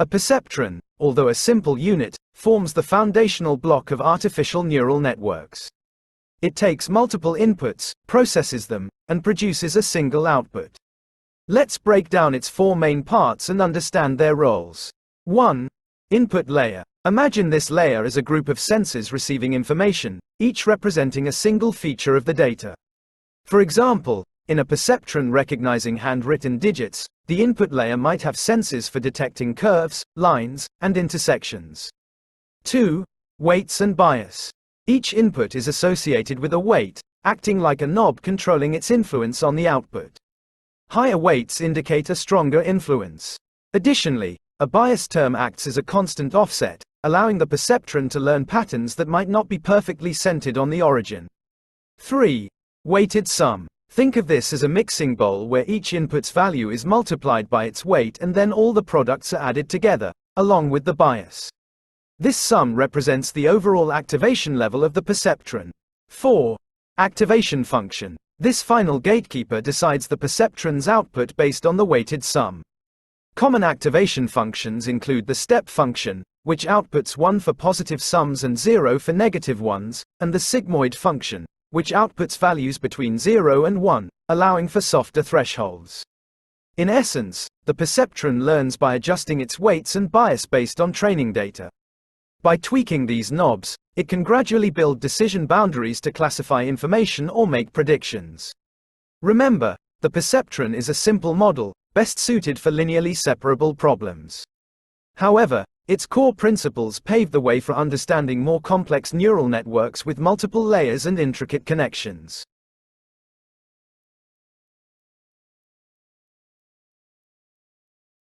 A perceptron, although a simple unit, forms the foundational block of artificial neural networks. It takes multiple inputs, processes them, and produces a single output. Let's break down its four main parts and understand their roles. 1. Input layer. Imagine this layer as a group of sensors receiving information, each representing a single feature of the data. For example, in a perceptron recognizing handwritten digits, the input layer might have sensors for detecting curves, lines, and intersections. 2. Weights and bias. Each input is associated with a weight, acting like a knob controlling its influence on the output. Higher weights indicate a stronger influence. Additionally, a bias term acts as a constant offset, allowing the perceptron to learn patterns that might not be perfectly centered on the origin. 3. Weighted sum. Think of this as a mixing bowl where each input's value is multiplied by its weight and then all the products are added together, along with the bias. This sum represents the overall activation level of the perceptron. 4. Activation function. This final gatekeeper decides the perceptron's output based on the weighted sum. Common activation functions include the step function, which outputs 1 for positive sums and 0 for negative ones, and the sigmoid function, which outputs values between 0 and 1, allowing for softer thresholds. In essence, the perceptron learns by adjusting its weights and bias based on training data. By tweaking these knobs, it can gradually build decision boundaries to classify information or make predictions. Remember, the perceptron is a simple model, best suited for linearly separable problems. However, its core principles pave the way for understanding more complex neural networks with multiple layers and intricate connections.